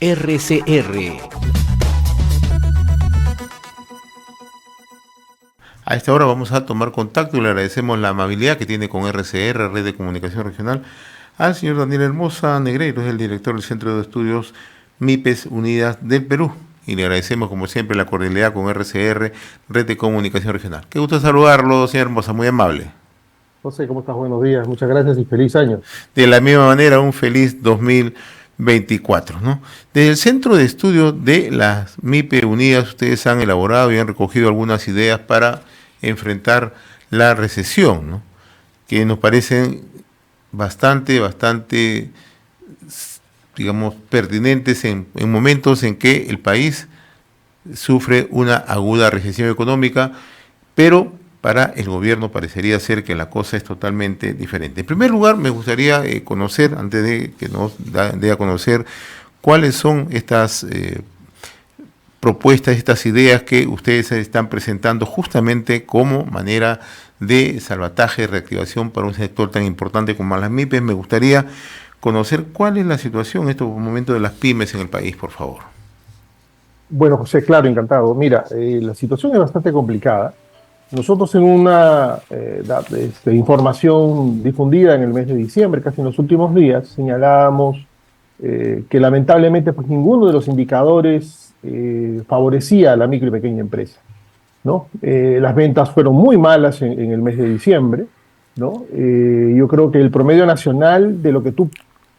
RCR. A esta hora vamos a tomar contacto y le agradecemos la amabilidad que tiene con RCR, Red de Comunicación Regional, al señor Daniel Hermosa Negreiro, es el director del Centro de Estudios MIPES Unidas del Perú. Y le agradecemos, como siempre, la cordialidad con RCR, Red de Comunicación Regional. Qué gusto saludarlo, señor Hermosa, muy amable. José, ¿cómo estás? Buenos días, muchas gracias y feliz año. De la misma manera, un feliz 2024, ¿no? Desde el Centro de Estudios de las MIPE Unidas, ustedes han elaborado y han recogido algunas ideas para enfrentar la recesión, ¿no? Que nos parecen bastante, digamos, pertinentes en momentos en que el país sufre una aguda recesión económica, pero para el gobierno parecería ser que la cosa es totalmente diferente. En primer lugar, me gustaría conocer, antes de que nos dé a conocer, cuáles son estas propuestas, estas ideas que ustedes están presentando justamente como manera de salvataje, reactivación para un sector tan importante como las MIPES. Me gustaría conocer cuál es la situación en estos momentos de las pymes en el país, por favor. Bueno, José, claro, encantado. Mira, la situación es bastante complicada. Nosotros en una información difundida en el mes de diciembre, casi en los últimos días, señalábamos que lamentablemente pues, ninguno de los indicadores favorecía a la micro y pequeña empresa, ¿no? Las ventas fueron muy malas en el mes de diciembre, ¿no? Yo creo que el promedio nacional de lo que tú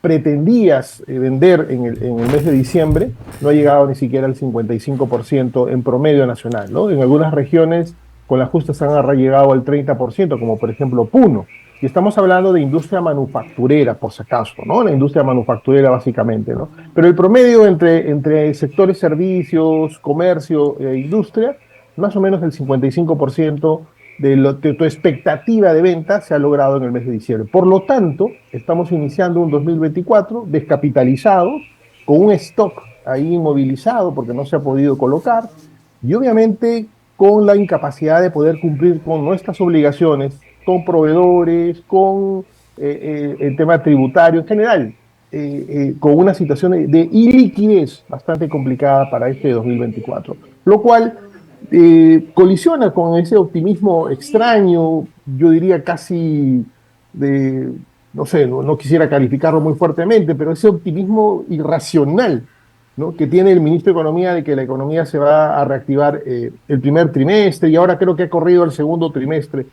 pretendías vender en el mes de diciembre no ha llegado ni siquiera al 55% en promedio nacional, ¿no? En algunas regiones con las justas han llegado al 30%, como por ejemplo Puno. Y estamos hablando de industria manufacturera, por si acaso, ¿no? La industria manufacturera básicamente, ¿no? Pero el promedio entre sectores servicios, comercio e industria, más o menos el 55% de tu expectativa de venta se ha logrado en el mes de diciembre. Por lo tanto, estamos iniciando un 2024 descapitalizados, con un stock ahí inmovilizado porque no se ha podido colocar, y obviamente con la incapacidad de poder cumplir con nuestras obligaciones, con proveedores, con el tema tributario en general, con una situación de iliquidez bastante complicada para este 2024, lo cual colisiona con ese optimismo extraño, yo diría casi de, no sé, no quisiera calificarlo muy fuertemente, pero ese optimismo irracional, ¿no? Que tiene el ministro de Economía de que la economía se va a reactivar el primer trimestre y ahora creo que ha corrido el segundo trimestre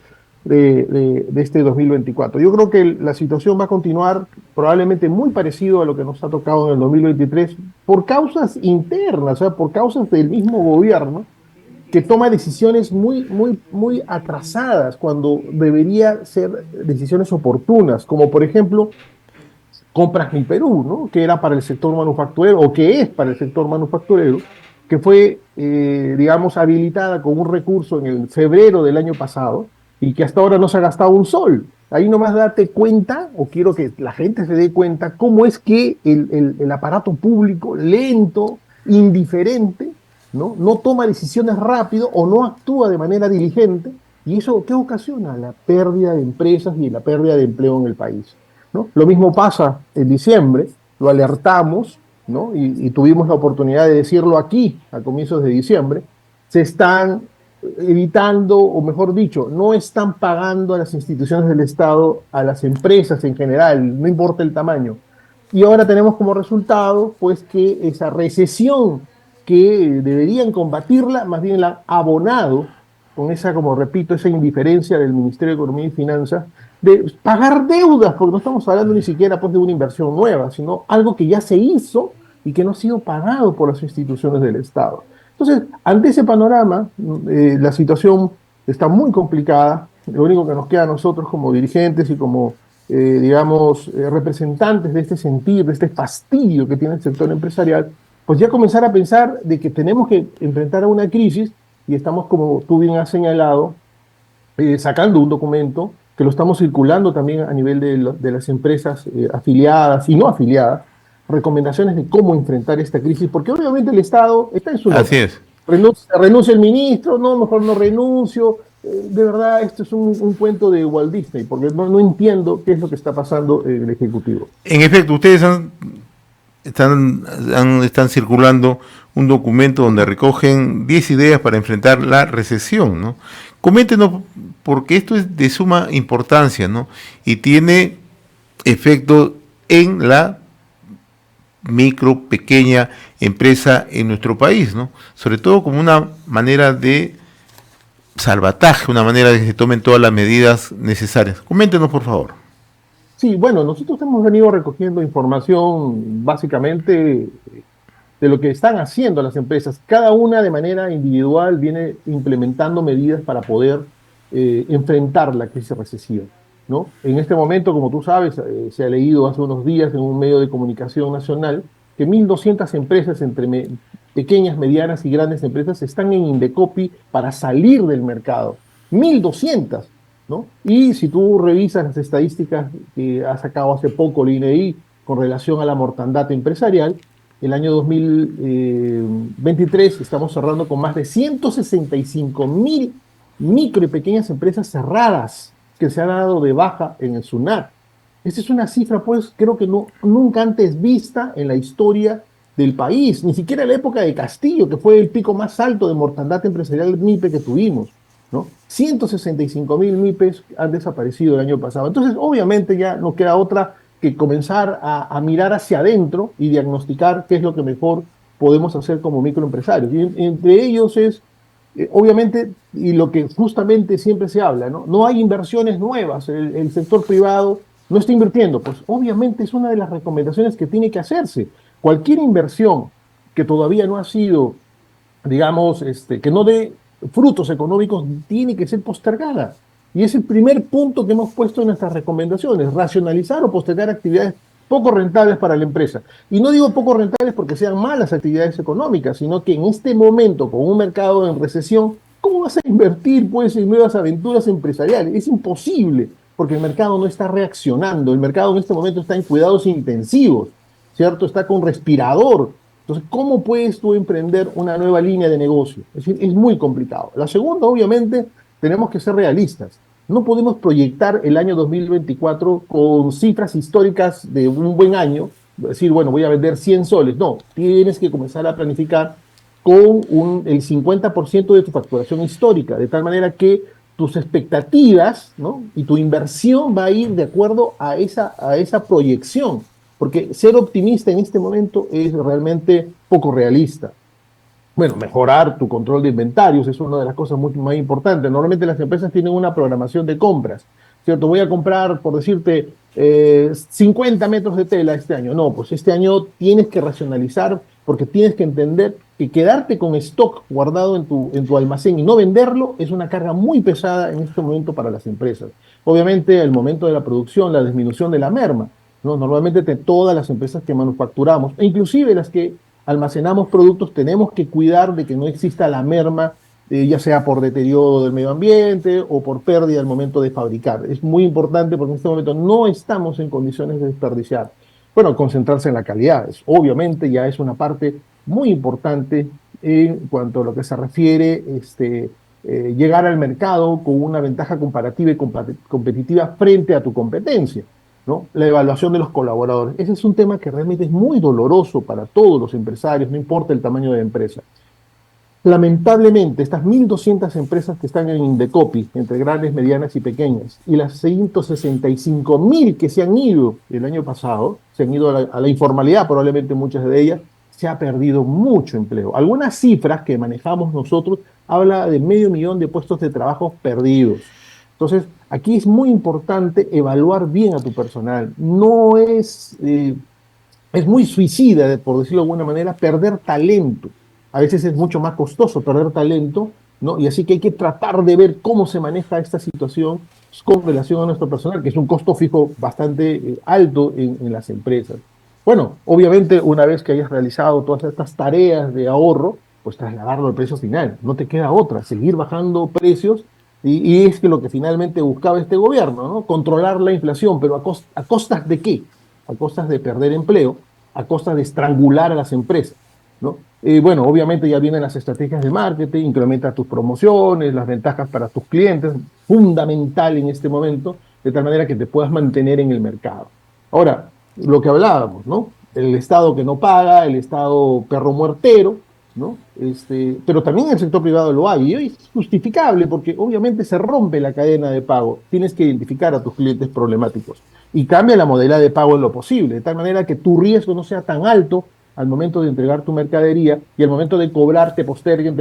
de este 2024. Yo creo que la situación va a continuar probablemente muy parecido a lo que nos ha tocado en el 2023 por causas internas, o sea, por causas del mismo gobierno que toma decisiones muy atrasadas cuando debería ser decisiones oportunas, como por ejemplo Compras Mi Perú, ¿no? Que era para el sector manufacturero, o que es para el sector manufacturero, que fue, digamos, habilitada con un recurso en el febrero del año pasado y que hasta ahora no se ha gastado un sol. Ahí nomás date cuenta, o quiero que la gente se dé cuenta, cómo es que el aparato público, lento, indiferente, no toma decisiones rápido o no actúa de manera diligente, y eso, ¿qué ocasiona? La pérdida de empresas y la pérdida de empleo en el país, ¿no? Lo mismo pasa en diciembre, lo alertamos, ¿no? Y tuvimos la oportunidad de decirlo aquí a comienzos de diciembre. Se están evitando, o mejor dicho, no están pagando a las instituciones del Estado, a las empresas en general, no importa el tamaño. Y ahora tenemos como resultado, pues, que esa recesión que deberían combatirla, más bien la ha abonado con esa, como repito, esa indiferencia del Ministerio de Economía y Finanzas de pagar deudas, porque no estamos hablando ni siquiera pues, de una inversión nueva, sino algo que ya se hizo y que no ha sido pagado por las instituciones del Estado. Entonces, ante ese panorama, la situación está muy complicada. Lo único que nos queda a nosotros como dirigentes y como, digamos, representantes de este sentir, de este fastidio que tiene el sector empresarial, pues ya comenzar a pensar de que tenemos que enfrentar a una crisis y estamos, como tú bien has señalado, sacando un documento que lo estamos circulando también a nivel de las empresas afiliadas y no afiliadas, recomendaciones de cómo enfrentar esta crisis, porque obviamente el Estado está en su nota. Así es. Renuncia el ministro, no, mejor no renuncio. De verdad, esto es un cuento de Walt Disney, porque no entiendo qué es lo que está pasando en el Ejecutivo. En efecto, ustedes han están circulando un documento donde recogen 10 ideas para enfrentar la recesión, ¿no? Coméntenos, porque esto es de suma importancia, ¿no? Y tiene efecto en la micro, pequeña empresa en nuestro país, ¿no? Sobre todo como una manera de salvataje, una manera de que se tomen todas las medidas necesarias. Coméntenos, por favor. Sí, bueno, nosotros hemos venido recogiendo información básicamente de lo que están haciendo las empresas. Cada una de manera individual viene implementando medidas para poder enfrentar la crisis recesiva, ¿no? En este momento, como tú sabes, se ha leído hace unos días en un medio de comunicación nacional que 1.200 empresas entre pequeñas, medianas y grandes empresas están en Indecopi para salir del mercado. 1.200, ¿no? Y si tú revisas las estadísticas que ha sacado hace poco el INEI con relación a la mortandad empresarial, el año 2023 estamos cerrando con más de 165.000 micro y pequeñas empresas cerradas que se han dado de baja en el SUNAT. Esta es una cifra, pues, creo que no, nunca antes vista en la historia del país, ni siquiera en la época de Castillo, que fue el pico más alto de mortandad empresarial MIPE que tuvimos, ¿no? 165.000 MIPES han desaparecido el año pasado. Entonces, obviamente ya no queda otra que comenzar a mirar hacia adentro y diagnosticar qué es lo que mejor podemos hacer como microempresarios. Y entre ellos es, obviamente, y lo que justamente siempre se habla, ¿no? No hay inversiones nuevas, el sector privado no está invirtiendo. Pues obviamente es una de las recomendaciones que tiene que hacerse. Cualquier inversión que todavía no ha sido, digamos, que no dé frutos económicos, tiene que ser postergada. Y es el primer punto que hemos puesto en nuestras recomendaciones, racionalizar o postergar actividades poco rentables para la empresa. Y no digo poco rentables porque sean malas actividades económicas, sino que en este momento, con un mercado en recesión, ¿cómo vas a invertir pues en nuevas aventuras empresariales? Es imposible, porque el mercado no está reaccionando, el mercado en este momento está en cuidados intensivos, ¿cierto? Está con respirador. Entonces, ¿cómo puedes tú emprender una nueva línea de negocio? Es decir, es muy complicado. La segunda, obviamente, tenemos que ser realistas. No podemos proyectar el año 2024 con cifras históricas de un buen año, decir, bueno, voy a vender 100 soles. No, tienes que comenzar a planificar con el 50% de tu facturación histórica, de tal manera que tus expectativas, ¿no? Y tu inversión va a ir de acuerdo a esa proyección, porque ser optimista en este momento es realmente poco realista. Bueno, mejorar tu control de inventarios es una de las cosas mucho más importantes. Normalmente las empresas tienen una programación de compras, ¿cierto? Voy a comprar, por decirte, 50 metros de tela este año. No, pues este año tienes que racionalizar porque tienes que entender que quedarte con stock guardado en tu almacén y no venderlo es una carga muy pesada en este momento para las empresas. Obviamente, el momento de la producción, la disminución de la merma, ¿no? Normalmente todas las empresas que manufacturamos, e inclusive las que almacenamos productos, tenemos que cuidar de que no exista la merma, ya sea por deterioro del medio ambiente o por pérdida al momento de fabricar. Es muy importante porque en este momento no estamos en condiciones de desperdiciar. Bueno, concentrarse en la calidad, obviamente ya es una parte muy importante en cuanto a lo que se refiere, llegar al mercado con una ventaja comparativa y competitiva frente a tu competencia, ¿no? La evaluación de los colaboradores. Ese es un tema que realmente es muy doloroso para todos los empresarios, no importa el tamaño de la empresa. Lamentablemente, estas 1.200 empresas que están en Indecopi, entre grandes, medianas y pequeñas, y las 165.000 que se han ido el año pasado, se han ido a la informalidad, probablemente muchas de ellas, se ha perdido mucho empleo. Algunas cifras que manejamos nosotros habla de 500.000 de puestos de trabajo perdidos. Entonces, aquí es muy importante evaluar bien a tu personal. No es muy suicida, por decirlo de alguna manera, perder talento. A veces es mucho más costoso perder talento, ¿no? Y así que hay que tratar de ver cómo se maneja esta situación con relación a nuestro personal, que es un costo fijo bastante alto en las empresas. Bueno, obviamente una vez que hayas realizado todas estas tareas de ahorro, pues trasladarlo al precio final. No te queda otra, seguir bajando precios y es que lo que finalmente buscaba este gobierno, ¿no? Controlar la inflación, pero ¿a costas de qué? A costas de perder empleo, a costas de estrangular a las empresas, ¿no? Bueno, obviamente ya vienen las estrategias de marketing, incrementa tus promociones, las ventajas para tus clientes, fundamental en este momento, de tal manera que te puedas mantener en el mercado. Ahora, lo que hablábamos, ¿no? el Estado que no paga, el Estado perro muertero, ¿no? Pero también en el sector privado lo hay, y hoy es justificable porque obviamente se rompe la cadena de pago. Tienes que identificar a tus clientes problemáticos y cambia la modalidad de pago en lo posible, de tal manera que tu riesgo no sea tan alto al momento de entregar tu mercadería y al momento de cobrar te posterguen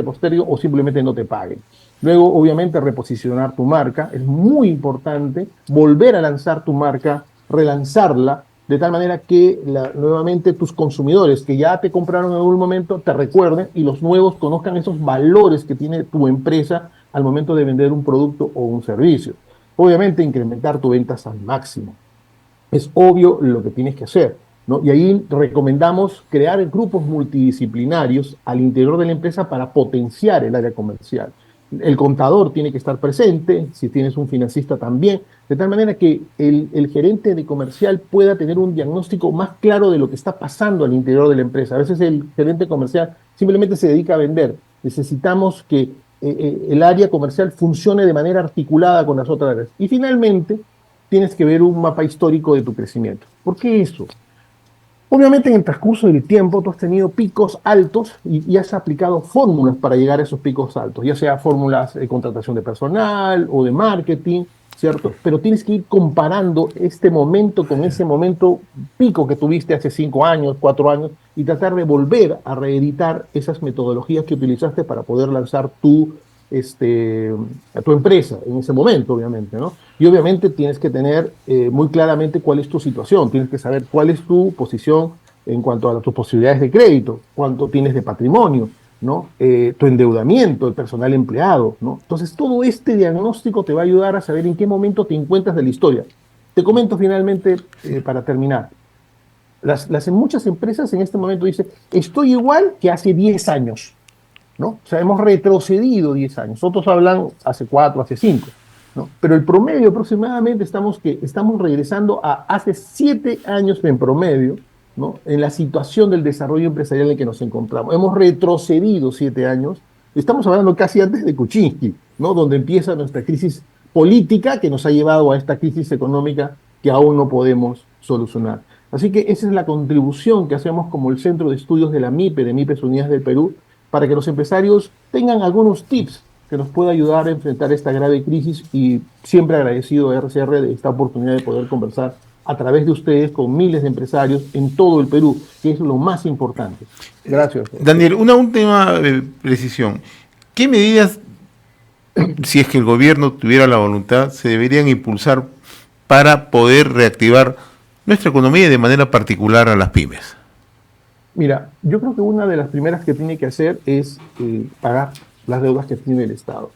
o simplemente no te paguen. Luego, obviamente, reposicionar tu marca. Es muy importante volver a lanzar tu marca, relanzarla, de tal manera que nuevamente tus consumidores que ya te compraron en algún momento te recuerden y los nuevos conozcan esos valores que tiene tu empresa al momento de vender un producto o un servicio. Obviamente, incrementar tus ventas al máximo. Es obvio lo que tienes que hacer, ¿no? Y ahí recomendamos crear grupos multidisciplinarios al interior de la empresa para potenciar el área comercial. El contador tiene que estar presente, si tienes un financista también, de tal manera que el gerente de comercial pueda tener un diagnóstico más claro de lo que está pasando al interior de la empresa. A veces el gerente comercial simplemente se dedica a vender. Necesitamos que el área comercial funcione de manera articulada con las otras áreas. Y finalmente, tienes que ver un mapa histórico de tu crecimiento. ¿Por qué eso? Obviamente en el transcurso del tiempo tú has tenido picos altos y has aplicado fórmulas para llegar a esos picos altos, ya sea fórmulas de contratación de personal o de marketing, ¿cierto? Pero tienes que ir comparando este momento con ese momento pico que tuviste hace 5 años, 4 años, y tratar de volver a reeditar esas metodologías que utilizaste para poder lanzar a tu empresa en ese momento, obviamente, ¿no? Y obviamente tienes que tener muy claramente cuál es tu situación, tienes que saber cuál es tu posición en cuanto a tus posibilidades de crédito, cuánto tienes de patrimonio, ¿no? Tu endeudamiento, el personal empleado, ¿no? Entonces, todo este diagnóstico te va a ayudar a saber en qué momento te encuentras de la historia. Te comento finalmente, para terminar, muchas empresas en este momento dicen, estoy igual que hace 10 años, ¿no? O sea, hemos retrocedido 10 años. Otros hablan hace 4, hace 5, ¿no? Pero el promedio aproximadamente estamos regresando a hace 7 años en promedio, ¿no? En la situación del desarrollo empresarial en que nos encontramos. Hemos retrocedido 7 años. Estamos hablando casi antes de Kuczynski, ¿no? Donde empieza nuestra crisis política que nos ha llevado a esta crisis económica que aún no podemos solucionar. Así que esa es la contribución que hacemos como el Centro de Estudios de la MIPE, de MIPES Unidas del Perú, para que los empresarios tengan algunos tips que nos pueda ayudar a enfrentar esta grave crisis, y siempre agradecido a RCR de esta oportunidad de poder conversar a través de ustedes con miles de empresarios en todo el Perú, que es lo más importante. Gracias. Daniel, una última precisión. ¿Qué medidas, si es que el gobierno tuviera la voluntad, se deberían impulsar para poder reactivar nuestra economía y de manera particular a las pymes? Mira, yo creo que una de las primeras que tiene que hacer es pagar las deudas que tiene el Estado.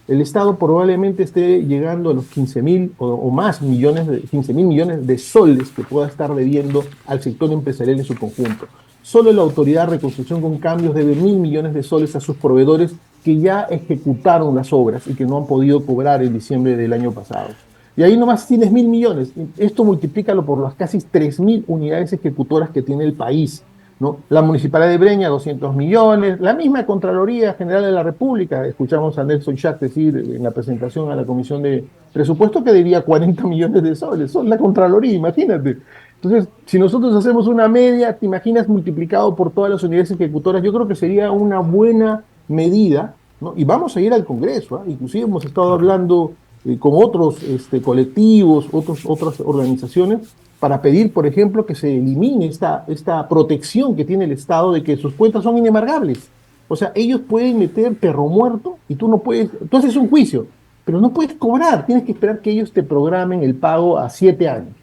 El Estado probablemente esté llegando a los 15.000 o más millones, 15.000 millones de soles que pueda estar debiendo al sector empresarial en su conjunto. Solo la Autoridad de Reconstrucción con Cambios debe 1.000 millones de soles a sus proveedores que ya ejecutaron las obras y que no han podido cobrar en diciembre del año pasado. Y ahí nomás tienes 1.000 millones. Esto multiplícalo por las casi 3.000 unidades ejecutoras que tiene el país, ¿no? La Municipalidad de Breña, 200 millones, la misma Contraloría General de la República, escuchamos a Nelson Schack decir en la presentación a la Comisión de Presupuesto que debía 40 millones de soles, son la Contraloría, imagínate. Entonces, si nosotros hacemos una media, te imaginas multiplicado por todas las unidades ejecutoras, yo creo que sería una buena medida, ¿no? Y vamos a ir al Congreso, ¿eh? Inclusive hemos estado hablando con otros colectivos, otras organizaciones, para pedir, por ejemplo, que se elimine esta protección que tiene el Estado de que sus cuentas son inembargables. O sea, ellos pueden meter perro muerto y tú no puedes, tú haces un juicio, pero no puedes cobrar, tienes que esperar que ellos te programen el pago a 7 años.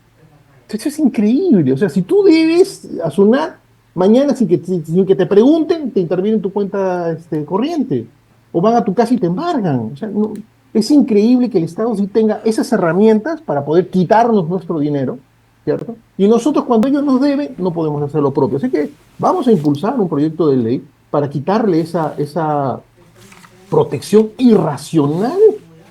Eso es increíble. O sea, si tú debes a SUNAT, mañana sin que te pregunten, te intervienen tu cuenta corriente. O van a tu casa y te embargan. O sea, no, es increíble que el Estado sí tenga esas herramientas para poder quitarnos nuestro dinero, ¿cierto? Y nosotros, cuando ellos nos deben, no podemos hacer lo propio. Así que vamos a impulsar un proyecto de ley para quitarle esa protección irracional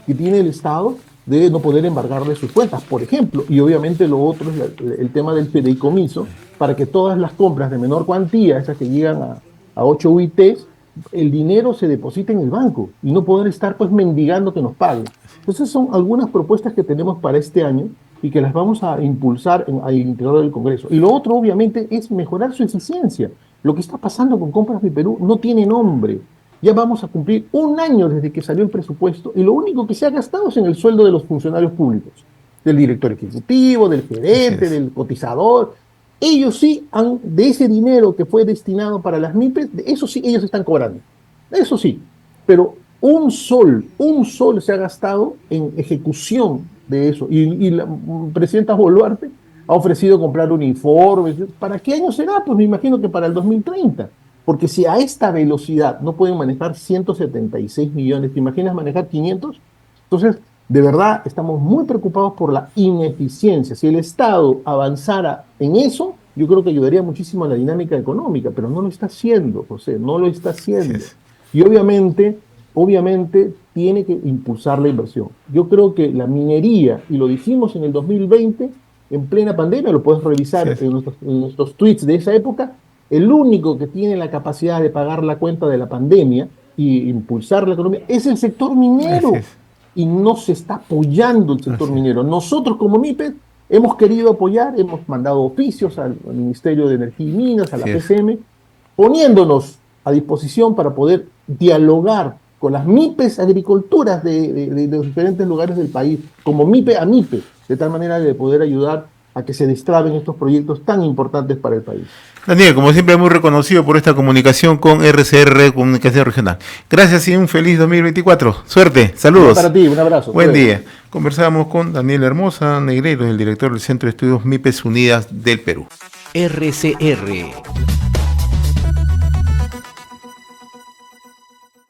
que tiene el Estado de no poder embargarle sus cuentas, por ejemplo. Y obviamente lo otro es el tema del fideicomiso, para que todas las compras de menor cuantía, esas que llegan a 8 UITs, el dinero se deposita en el banco y no poder estar pues mendigando que nos paguen. Entonces son algunas propuestas que tenemos para este año, y que las vamos a impulsar al interior del Congreso. Y lo otro, obviamente, es mejorar su eficiencia. Lo que está pasando con Compras Mi Perú no tiene nombre. Ya vamos a cumplir 1 año desde que salió el presupuesto y lo único que se ha gastado es en el sueldo de los funcionarios públicos, del director ejecutivo, del gerente, del cotizador. Ellos sí de ese dinero que fue destinado para las MIPES, de eso sí ellos están cobrando. Eso sí, pero un sol se ha gastado en ejecución de eso. Y la presidenta Boluarte ha ofrecido comprar uniformes. ¿Para qué año será? Pues me imagino que para el 2030. Porque si a esta velocidad no pueden manejar 176 millones, ¿te imaginas manejar 500? Entonces, de verdad, estamos muy preocupados por la ineficiencia. Si el Estado avanzara en eso, yo creo que ayudaría muchísimo a la dinámica económica, pero no lo está haciendo, José, no lo está haciendo. Y obviamente tiene que impulsar la inversión. Yo creo que la minería, y lo dijimos en el 2020, en plena pandemia, lo puedes revisar en nuestros tweets de esa época, el único que tiene la capacidad de pagar la cuenta de la pandemia y impulsar la economía es el sector minero. Y no se está apoyando el sector minero. Nosotros como MIPES hemos querido apoyar, hemos mandado oficios al Ministerio de Energía y Minas, a la PCM, poniéndonos a disposición para poder dialogar con las MIPES agriculturas de los diferentes lugares del país, como MIPE a MIPE, de tal manera de poder ayudar a que se destraben estos proyectos tan importantes para el país. Daniel, como siempre, muy reconocido por esta comunicación con RCR Comunicación Regional. Gracias y un feliz 2024. Suerte, saludos. Para ti, un abrazo. Buen día. Conversábamos con Daniel Hermosa Negreiro, el director del Centro de Estudios MIPES Unidas del Perú. RCR